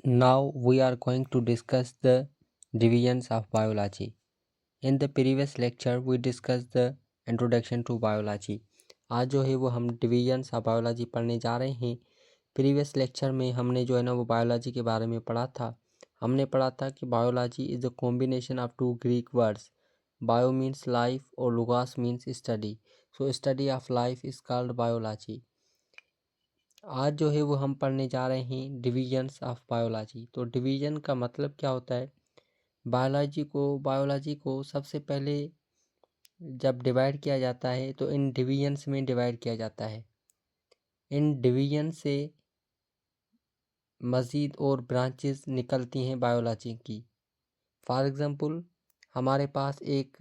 Now we are going to discuss the divisions of biology. In the previous lecture we discussed the introduction to biology. आज जो है वो हम divisions of biology पढ़ने जा रहे हैं। प्रीवियस लेक्चर में हमने जो है ना वो बायोलॉजी के बारे में पढ़ा था। हमने पढ़ा था कि biology is the combination of two Greek words, bio means life और logos means study. So study of life is called biology. आज जो है वो हम पढ़ने जा रहे हैं डिवीजन्स ऑफ बायोलॉजी। तो डिवीजन का मतलब क्या होता है? बायोलॉजी को सबसे पहले जब डिवाइड किया जाता है तो इन डिवीजन्स में डिवाइड किया जाता है। इन डिवीजन से मज़ीद और ब्रांचेस निकलती हैं बायोलॉजी की। फॉर एग्ज़ाम्पल हमारे पास एक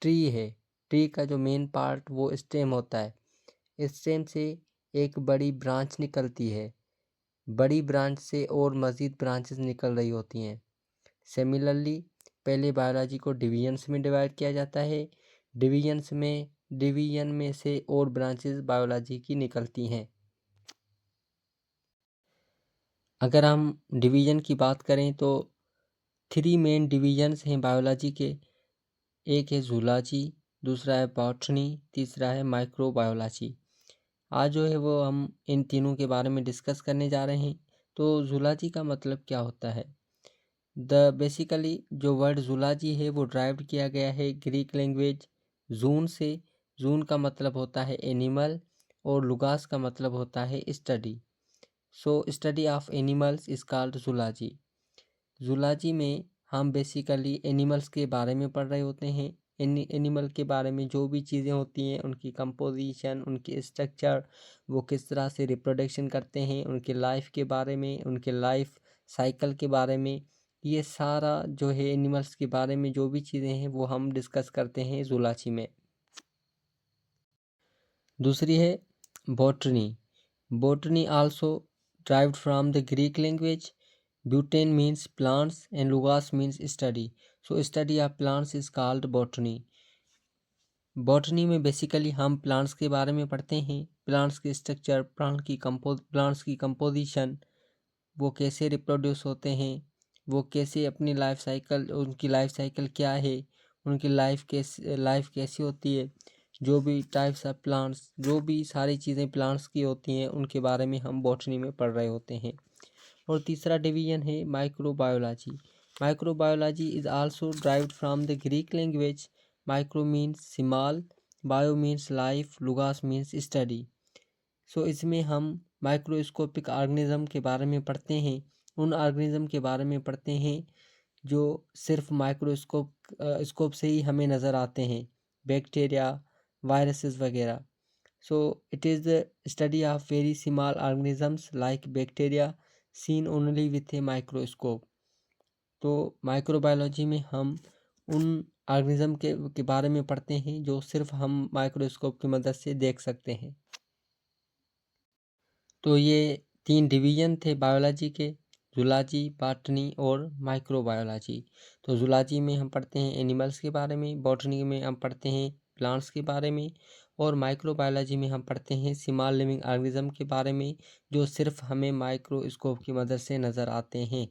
ट्री है। ट्री का जो मेन पार्ट वो स्टेम होता है। स्टेम से एक बड़ी ब्रांच निकलती है। बड़ी ब्रांच से और मज़ीद ब्रांचेस निकल रही होती हैं। सिमिलरली पहले बायोलॉजी को डिवीजन्स में डिवाइड किया जाता है। डिवीजन में से और ब्रांचेस बायोलॉजी की निकलती हैं। अगर हम डिवीजन की बात करें तो 3 मेन डिवीजन्स हैं बायोलॉजी के। एक है जूलॉजी, दूसरा है बॉटनी, तीसरा है माइक्रोबायोलॉजी। आज जो है वो हम इन तीनों के बारे में डिस्कस करने जा रहे हैं। तो जूलॉजी का मतलब क्या होता है? बेसिकली जो वर्ड जूलॉजी है वो ड्राइव किया गया है ग्रीक लैंग्वेज जून से। जून का मतलब होता है एनिमल और लुगास का मतलब होता है study. So study of animals is called zoology. Zoology में हम बेसिकली एनिमल्स के बारे में पढ़ रहे होते हैं। एनिमल के बारे में जो भी चीज़ें होती हैं, उनकी कंपोजिशन, उनकी स्ट्रक्चर, वो किस तरह से रिप्रोडक्शन करते हैं, उनके लाइफ के बारे में, उनके लाइफ साइकिल के बारे में, ये सारा जो है एनिमल्स के बारे में जो भी चीज़ें हैं वो हम डिस्कस करते हैं जूलॉजी में। दूसरी है botany. Botany also derived from the Greek language. Botany means plants and logos means study. So study of plants is called botany. Botany में बेसिकली हम प्लांट्स के बारे में पढ़ते हैं। प्लांट्स के स्ट्रक्चर, प्लांट्स की कंपोजिशन, वो कैसे रिप्रोड्यूस होते हैं, वो कैसे अपनी लाइफ साइकिल, उनकी लाइफ साइकिल क्या है, उनकी लाइफ कैसी होती है, जो भी टाइप्स ऑफ प्लांट्स, जो भी सारी चीज़ें प्लांट्स की होती हैं उनके बारे में हम बॉटनी में पढ़ रहे होते हैं। और तीसरा डिवीजन है microbiology. Microbiology is also derived from the Greek language. Micro means small, bio means life, logos means study. So इसमें हम माइक्रोस्कोपिक ऑर्गेनिज्म के बारे में पढ़ते हैं। उन ऑर्गेनिज्म के बारे में पढ़ते हैं जो सिर्फ स्कोप से ही हमें नज़र आते हैं, बैक्टीरिया, वायरसेस वगैरह। So it is the study of very small organisms like bacteria seen only with a microscope. तो माइक्रोबायोलॉजी में हम उन ऑर्गेनिज्म के बारे में पढ़ते हैं जो सिर्फ हम माइक्रोस्कोप की मदद से देख सकते हैं। तो ये 3 डिवीजन थे बायोलॉजी के, जूलॉजी, बॉटनी और माइक्रोबायोलॉजी। तो जूलॉजी में हम पढ़ते हैं एनिमल्स के बारे में, बॉटनी में हम पढ़ते हैं प्लांट्स के बारे में, और माइक्रोबायोलॉजी में हम पढ़ते हैं स्मॉल लिविंग ऑर्गेनिज्म के बारे में जो सिर्फ हमें माइक्रोस्कोप की मदद से नज़र आते हैं।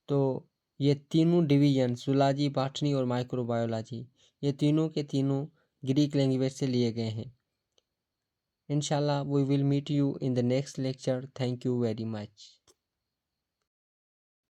तो ये तीनों डिवीजन जूलॉजी, बॉटनी और माइक्रोबायोलॉजी, ये तीनों के तीनों ग्रीक लैंग्वेज से लिए गए हैं। Inshallah, we will meet you in the next lecture. Thank you very much.